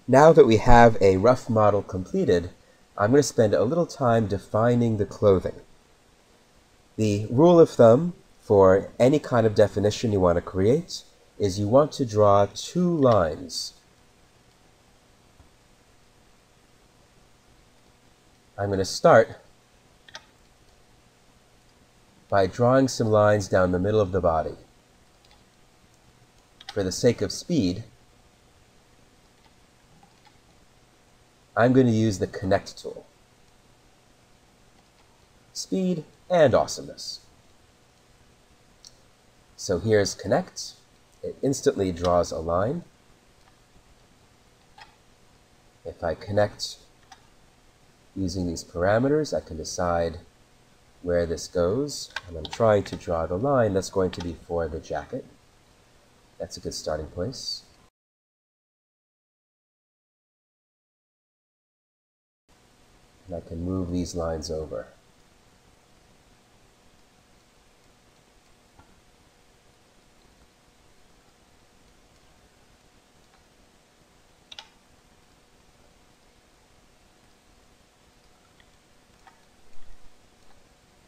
Now that we have a rough model completed, I'm going to spend a little time defining the clothing. The rule of thumb for any kind of definition you want to create is you want to draw two lines. I'm going to start by drawing some lines down the middle of the body. For the sake of speed, I'm going to use the Connect tool. Speed and awesomeness. So here's Connect. It instantly draws a line. If I connect using these parameters, I can decide where this goes. And I'm trying to draw the line that's going to be for the jacket. That's a good starting place. And I can move these lines over.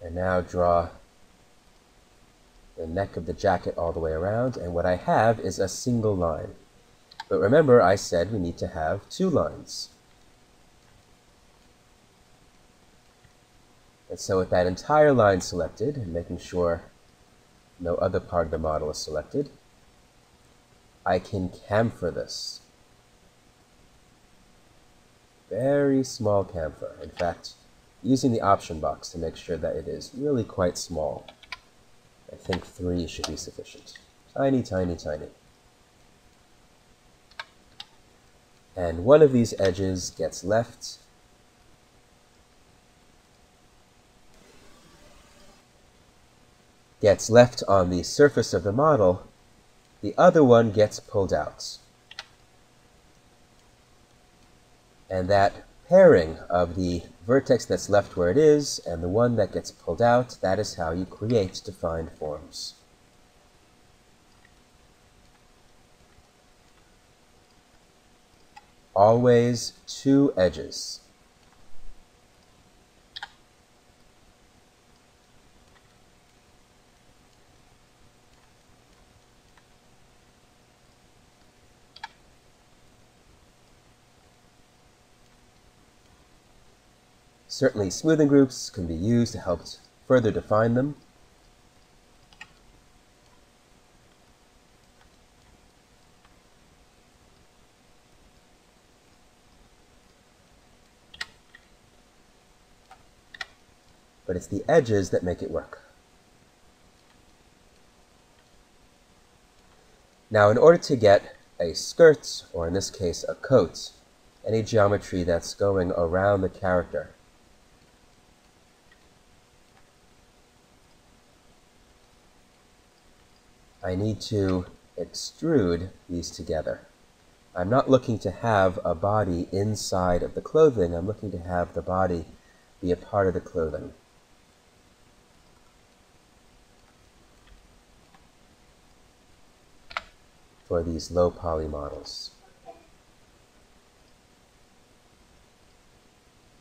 And now draw the neck of the jacket all the way around, and what I have is a single line. But remember, I said we need to have two lines. And so with that entire line selected, and making sure no other part of the model is selected, I can chamfer this. Very small chamfer. In fact, using the option box to make sure that it is really quite small. I think 3 should be sufficient. Tiny, tiny, tiny. And one of these edges gets left. Gets left on the surface of the model. The other one gets pulled out. And that pairing of the vertex that's left where it is and the one that gets pulled out, that is how you create defined forms. Always two edges. Certainly, smoothing groups can be used to help further define them. But it's the edges that make it work. Now, in order to get a skirt, or in this case a coat, any geometry that's going around the character, I need to extrude these together. I'm not looking to have a body inside of the clothing. I'm looking to have the body be a part of the clothing. For these low poly models.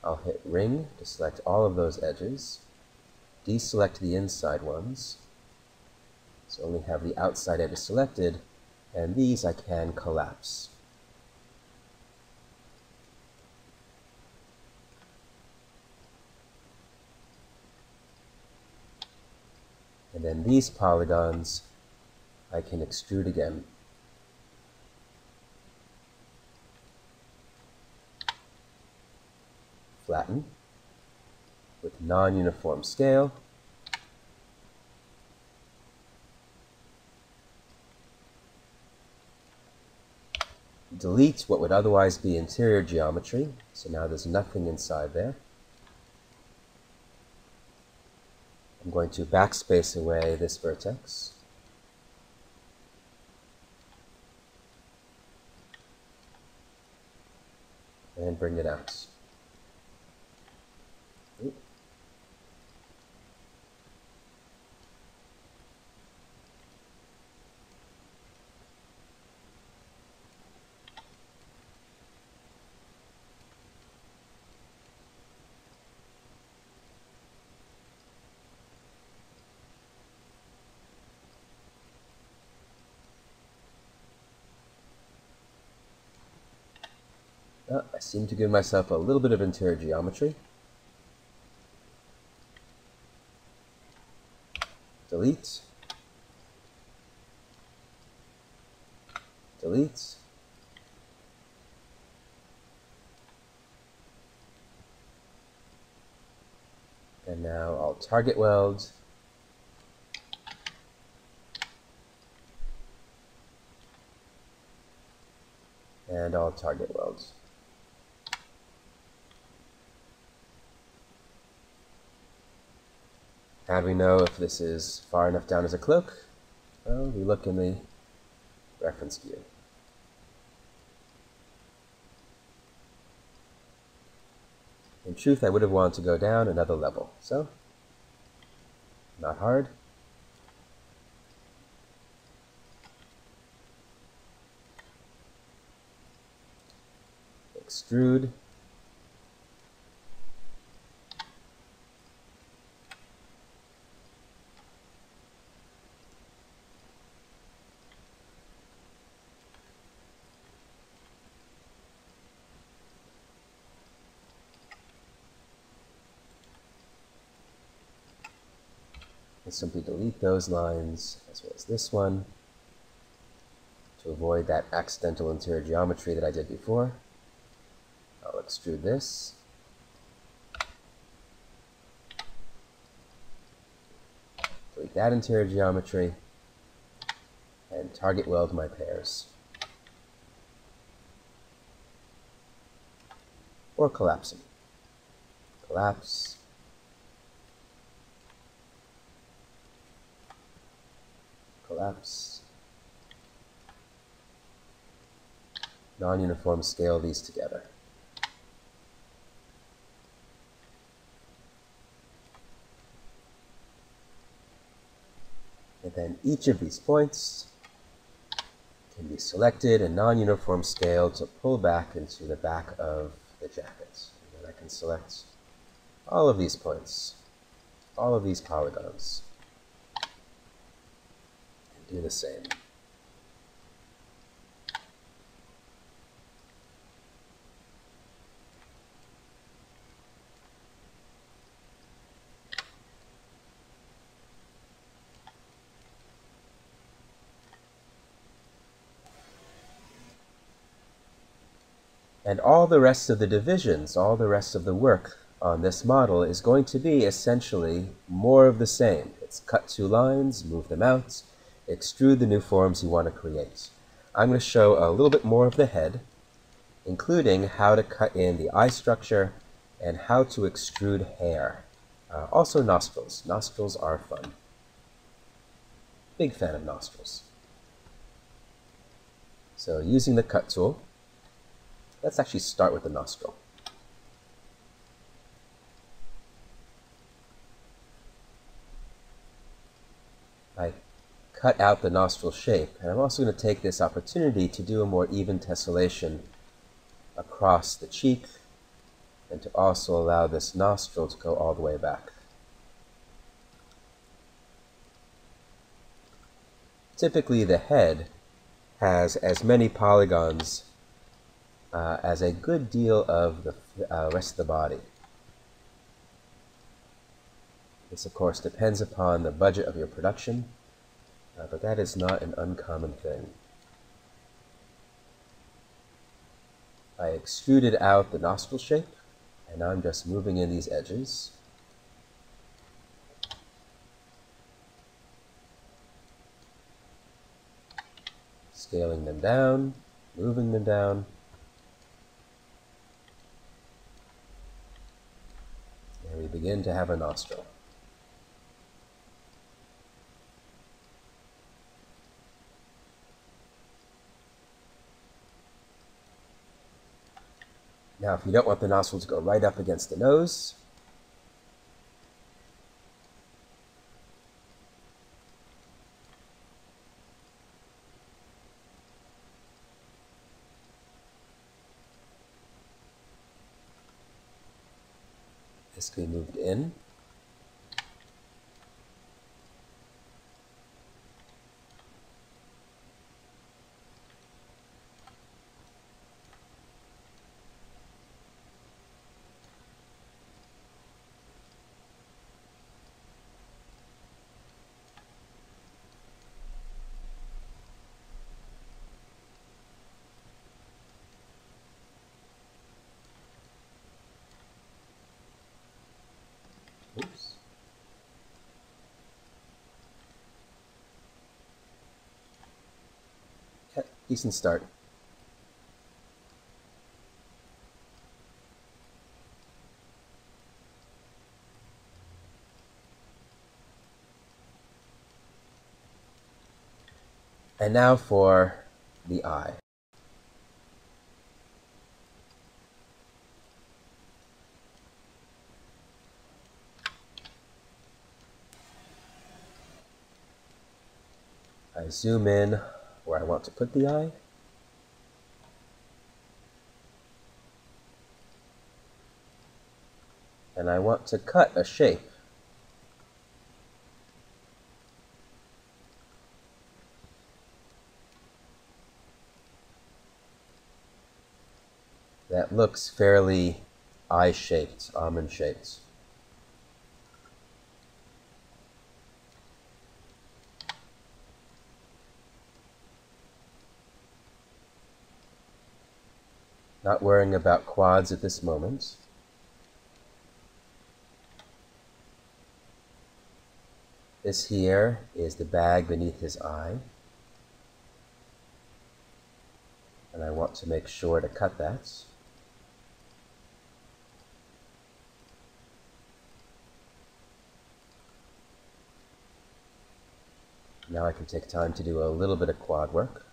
I'll hit Ring to select all of those edges, deselect the inside ones, so only have the outside edges selected, and these I can collapse. And then these polygons I can extrude again. Flatten with non-uniform scale. Delete what would otherwise be interior geometry, so now there's nothing inside there. I'm going to backspace away this vertex. And bring it out. Oh, I seem to give myself a little bit of interior geometry. Delete. Delete. And now I'll target weld. And I'll target weld. How do we know if this is far enough down as a cloak? Well, we look in the reference view. In truth, I would have wanted to go down another level, so not hard. Extrude. And simply delete those lines, as well as this one, to avoid that accidental interior geometry that I did before. I'll extrude this. Delete that interior geometry, and target weld my pairs. Or collapse them. Collapse. Collapse. Non-uniform scale these together. And then each of these points can be selected and non-uniform scale to pull back into the back of the jacket. And then I can select all of these points, all of these polygons, and do the same. And all the rest of the divisions, all the rest of the work on this model is going to be essentially more of the same. It's cut two lines, move them out, extrude the new forms you want to create. I'm going to show a little bit more of the head, including how to cut in the eye structure and how to extrude hair. Also nostrils. Nostrils are fun. Big fan of nostrils. So using the cut tool, let's actually start with the nostril. I cut out the nostril shape, and I'm also going to take this opportunity to do a more even tessellation across the cheek, and to also allow this nostril to go all the way back. Typically, the head has as many polygons as a good deal of the rest of the body. This, of course, depends upon the budget of your production, but that is not an uncommon thing. I extruded out the nostril shape, and now I'm just moving in these edges. Scaling them down, moving them down. And we begin to have a nostril. Now, if you don't want the nostril to go right up against the nose, this can be moved in. Decent start. And now for the eye. I zoom in where I want to put the eye. And I want to cut a shape. That looks fairly eye-shaped, almond-shaped. Not worrying about quads at this moment. This here is the bag beneath his eye. And I want to make sure to cut that. Now I can take time to do a little bit of quad work.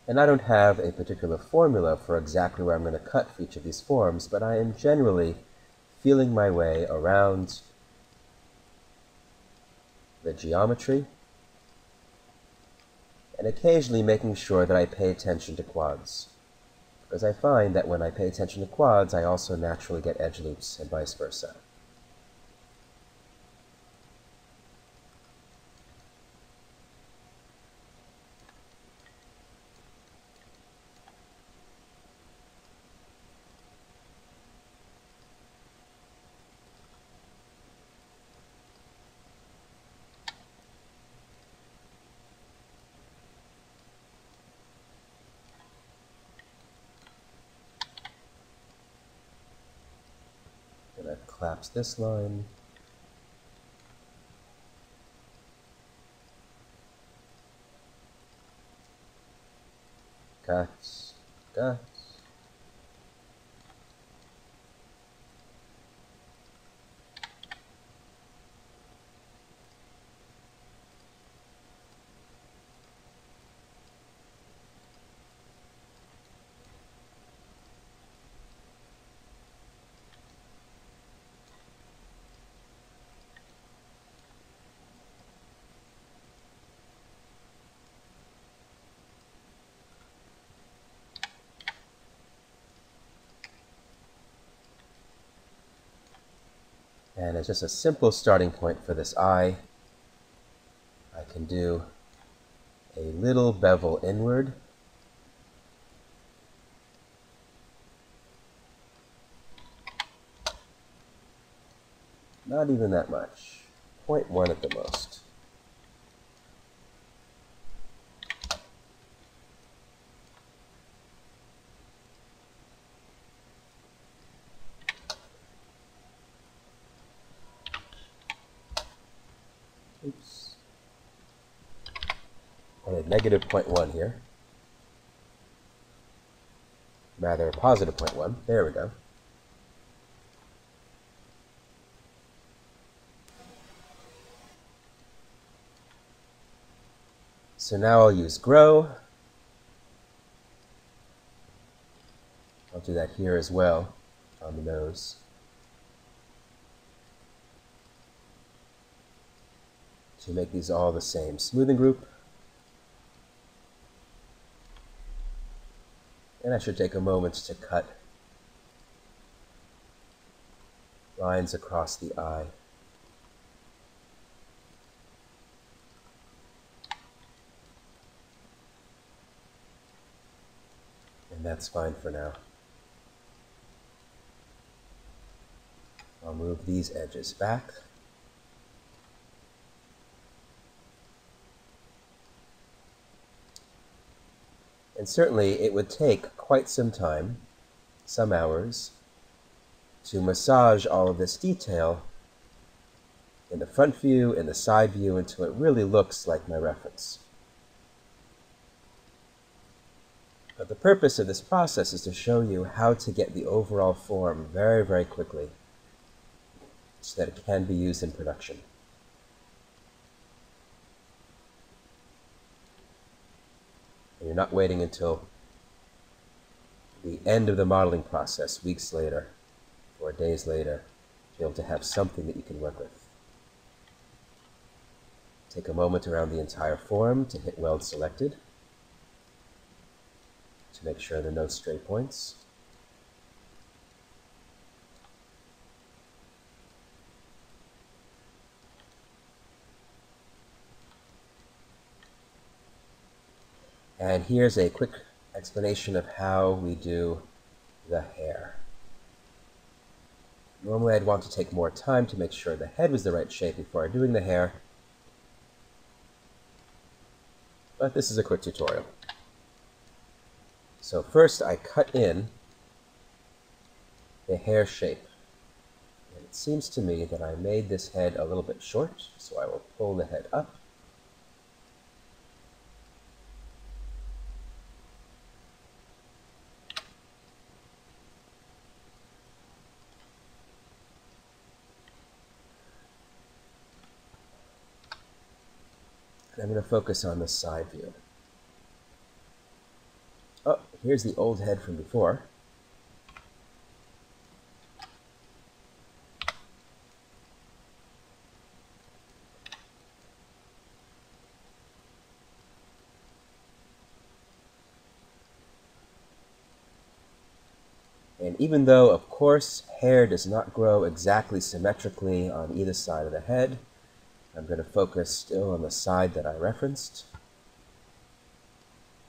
And I don't have a particular formula for exactly where I'm going to cut for each of these forms, but I am generally feeling my way around the geometry and occasionally making sure that I pay attention to quads. Because I find that when I pay attention to quads, I also naturally get edge loops and vice versa. And I've collapsed this line. Cuts, cuts. And as just a simple starting point for this eye, I can do a little bevel inward. Not even that much. 0.1 at the most. Oops. And a negative 0.1 here. Rather, a positive 0.1. There we go. So now I'll use grow. I'll do that here as well, on the nose. To make these all the same smoothing group. And I should take a moment to cut lines across the eye. And that's fine for now. I'll move these edges back. And certainly it would take quite some time, some hours, to massage all of this detail in the front view, in the side view, until it really looks like my reference. But the purpose of this process is to show you how to get the overall form very, very quickly so that it can be used in production. And you're not waiting until the end of the modeling process, weeks later or days later, to be able to have something that you can work with. Take a moment around the entire form to hit Weld Selected to make sure there are no stray points. And here's a quick explanation of how we do the hair. Normally I'd want to take more time to make sure the head was the right shape before doing the hair, but this is a quick tutorial. So first I cut in the hair shape. And it seems to me that I made this head a little bit short, so I will pull the head up. And I'm going to focus on the side view. Oh, here's the old head from before. And even though, of course, hair does not grow exactly symmetrically on either side of the head, I'm going to focus still on the side that I referenced.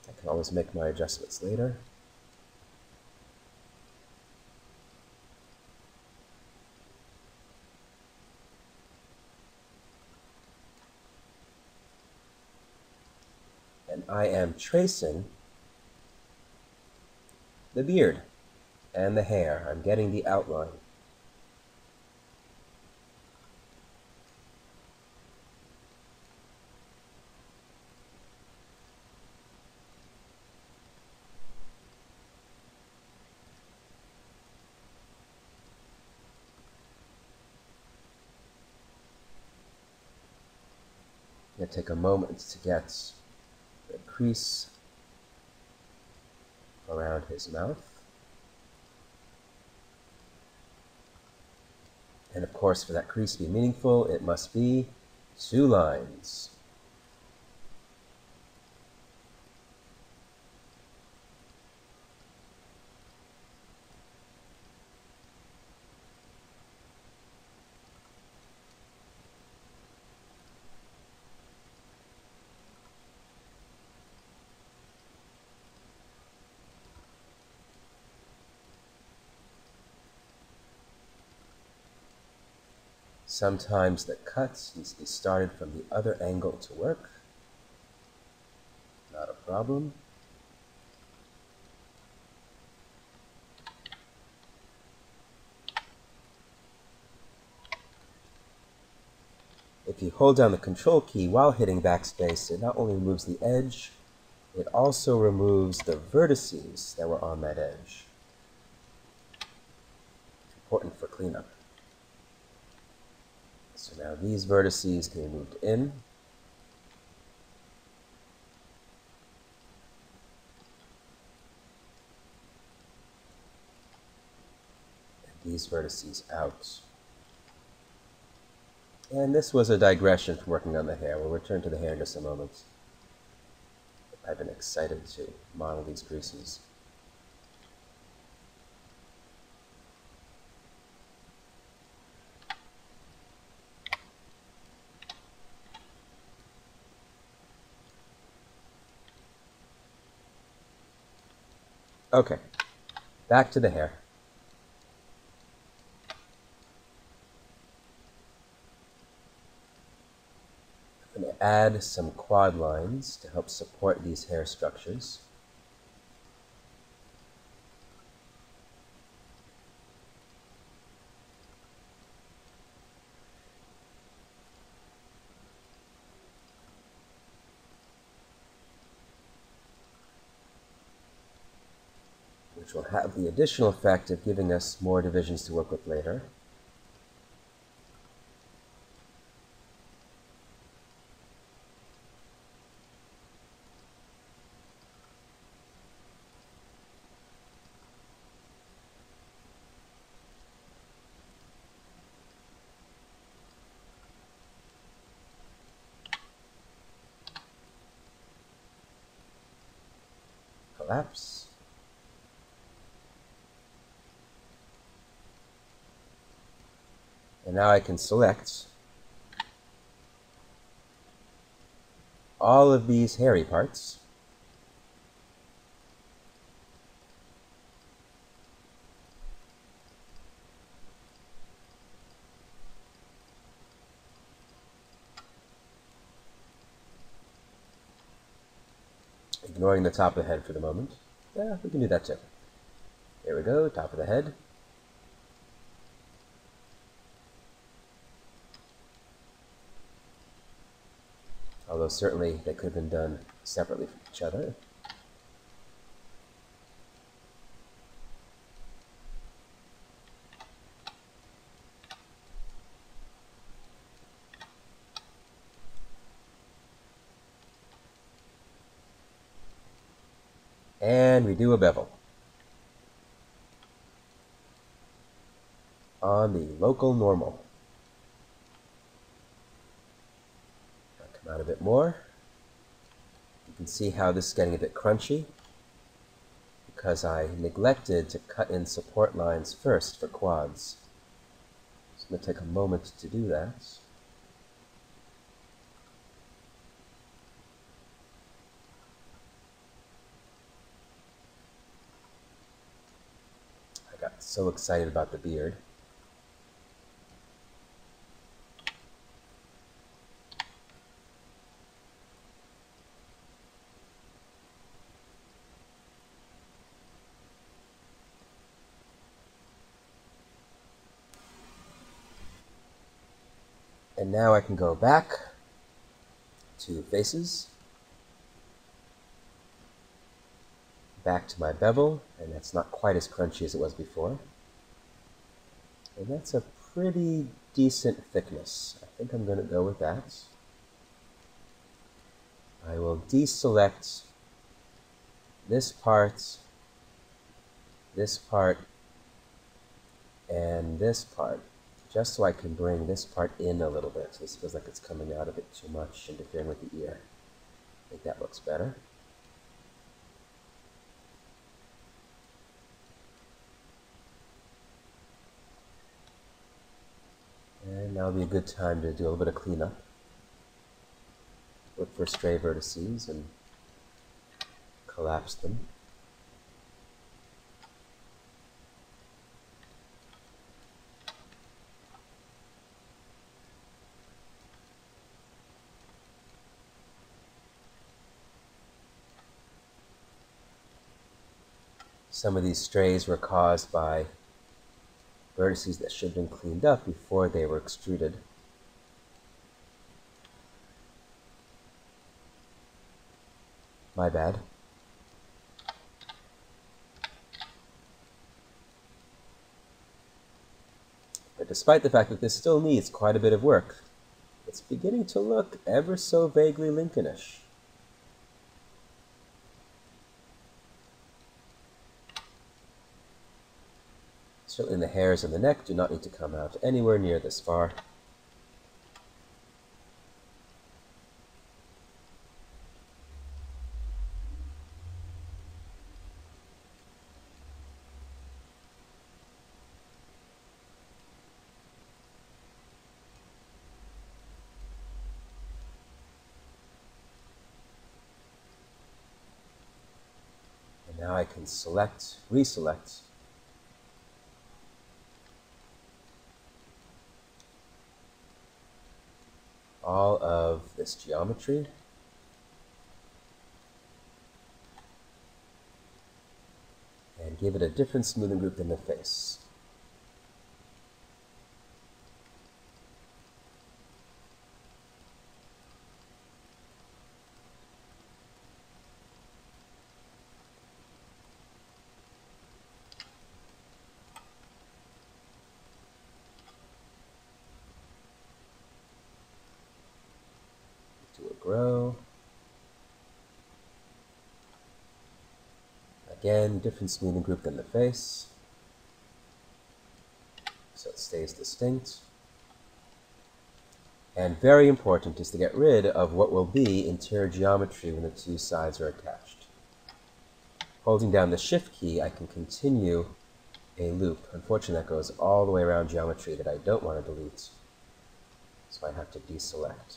I can always make my adjustments later. And I am tracing the beard and the hair. I'm getting the outline. I'm going to take a moment to get the crease around his mouth. And of course, for that crease to be meaningful, it must be 2 lines. Sometimes the cut needs to be started from the other angle to work. Not a problem. If you hold down the Control key while hitting backspace, it not only removes the edge, it also removes the vertices that were on that edge. Important for cleanup. So now these vertices can be moved in. And these vertices out. And this was a digression from working on the hair. We'll return to the hair in just a moment. I've been excited to model these creases. Okay, back to the hair. I'm going to add some quad lines to help support these hair structures. Which will have the additional effect of giving us more divisions to work with later. Collapse. And now I can select all of these hairy parts. Ignoring the top of the head for the moment. Yeah, we can do that too. There we go, top of the head. Although certainly they could have been done separately from each other. And we do a bevel on the local normal. I'll come out a bit more. You can see how this is getting a bit crunchy because I neglected to cut in support lines first for quads. So I'm going to take a moment to do that. I got so excited about the beard. And now I can go back to faces, back to my bevel, and that's not quite as crunchy as it was before. And that's a pretty decent thickness. I think I'm going to go with that. I will deselect this part, and this part, just so I can bring this part in a little bit. This feels like it's coming out a bit too much, interfering with the ear. I think that looks better. And now would be a good time to do a little bit of cleanup. Look for stray vertices and collapse them. Some of these strays were caused by vertices that should have been cleaned up before they were extruded. My bad. But despite the fact that this still needs quite a bit of work, it's beginning to look ever so vaguely Lincolnish. Certainly the hairs and the neck do not need to come out anywhere near this far. now I can select, reselect all of this geometry. And give it a different smoothing group than the face. Do a grow. Again, different smoothing group than the face, so it stays distinct. And very important is to get rid of what will be interior geometry when the two sides are attached. Holding down the Shift key, I can continue a loop. Unfortunately, that goes all the way around geometry that I don't want to delete, so I have to deselect.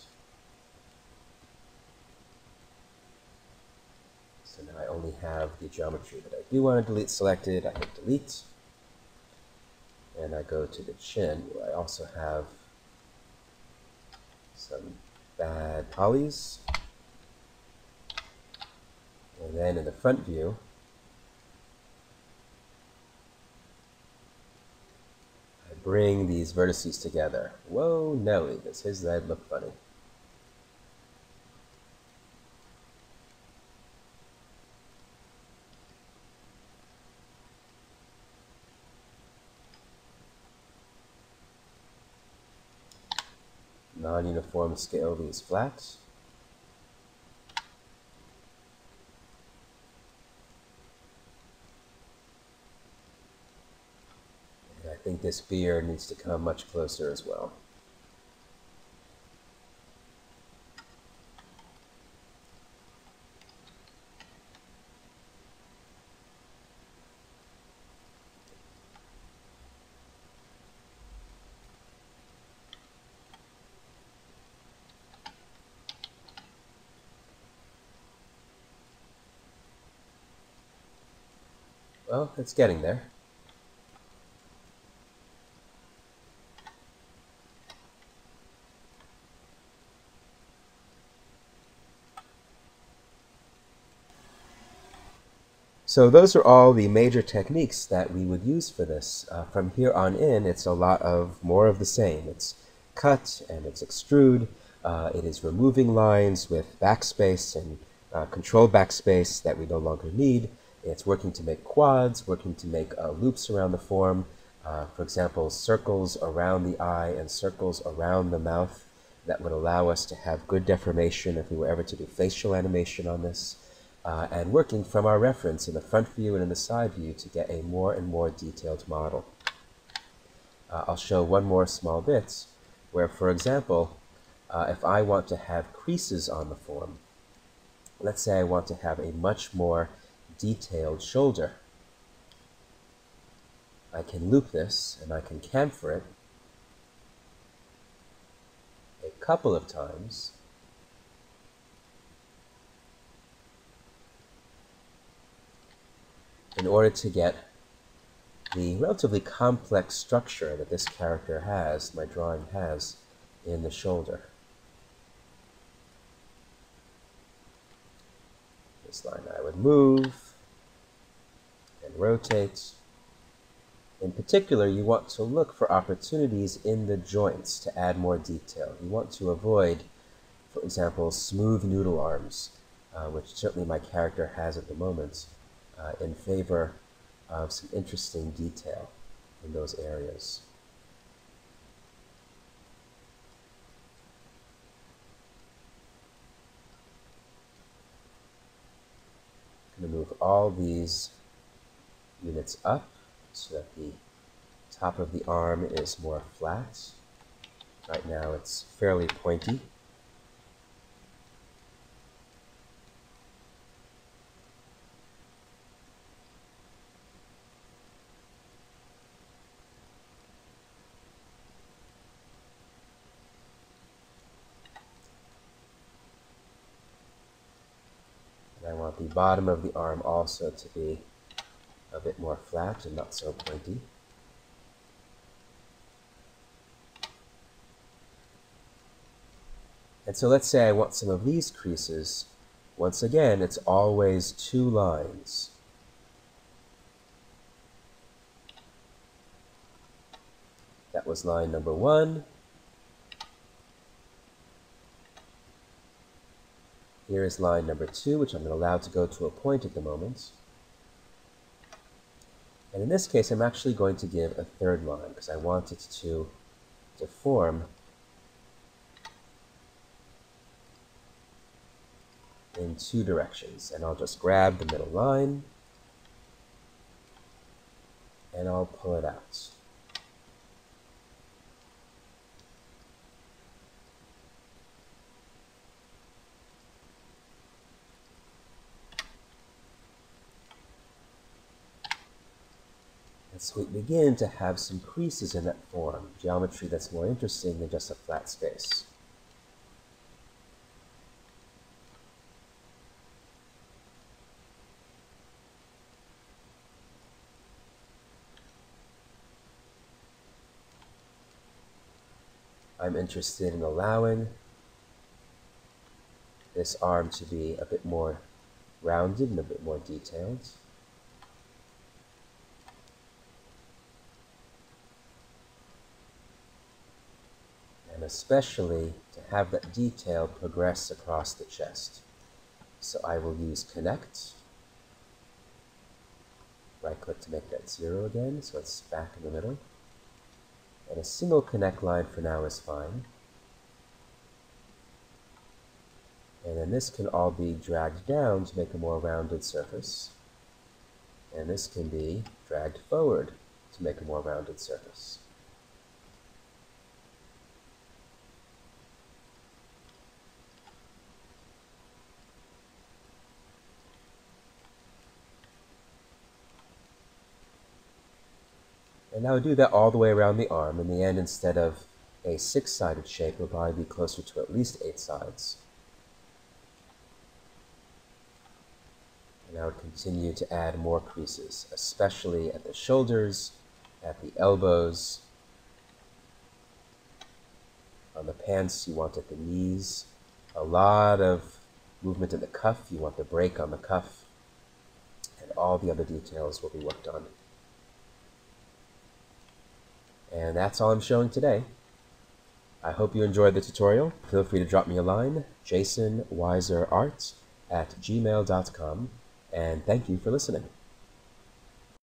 So now I only have the geometry that I do want to delete selected. I hit delete, and I go to the chin, where I also have some bad polys. And then in the front view, I bring these vertices together. Whoa, Nelly, does his head look funny? Non-uniform scale these flat. And I think this beard needs to come much closer as well. Well, it's getting there. So those are all the major techniques that we would use for this. From here on in, it's a lot of more of the same. It's cut and it's extrude. It is removing lines with backspace and control backspace that we no longer need. It's working to make quads, working to make loops around the form. For example, circles around the eye and circles around the mouth that would allow us to have good deformation if we were ever to do facial animation on this. And working from our reference in the front view and in the side view to get a more and more detailed model. I'll show one more small bit where, for example, if I want to have creases on the form, let's say I want to have a much more detailed shoulder, I can loop this and I can chamfer it a couple of times. In order to get the relatively complex structure that this character has, my drawing has, in the shoulder. This line I would move and rotate. In particular, you want to look for opportunities in the joints to add more detail. You want to avoid, for example, smooth noodle arms, which certainly my character has at the moment, in favor of some interesting detail in those areas. I'm going to move all these units up so that the top of the arm is more flat. Right now it's fairly pointy. want the bottom of the arm also to be a bit more flat and not so pointy. And so let's say I want some of these creases. Once again, it's always 2 lines. That was line number 1. Here is line number 2, which I'm going to allow to go to a point at the moment. And in this case, I'm actually going to give a 3rd line, because I want it to form in 2 directions. And I'll just grab the middle line, and I'll pull it out. And so we begin to have some creases in that form, geometry that's more interesting than just a flat space. I'm interested in allowing this arm to be a bit more rounded and a bit more detailed. And especially to have that detail progress across the chest. So I will use connect. Right click to make that 0 again, so it's back in the middle. And a single connect line for now is fine. And then this can all be dragged down to make a more rounded surface. And this can be dragged forward to make a more rounded surface. And I would do that all the way around the arm. In the end, instead of a 6-sided shape, it'll probably be closer to at least 8 sides. And I would continue to add more creases, especially at the shoulders, at the elbows. On the pants, you want at the knees. A lot of movement in the cuff. You want the break on the cuff. And all the other details will be worked on. And that's all I'm showing today. I hope you enjoyed the tutorial. Feel free to drop me a line, jasonweiserart@gmail.com, and thank you for listening.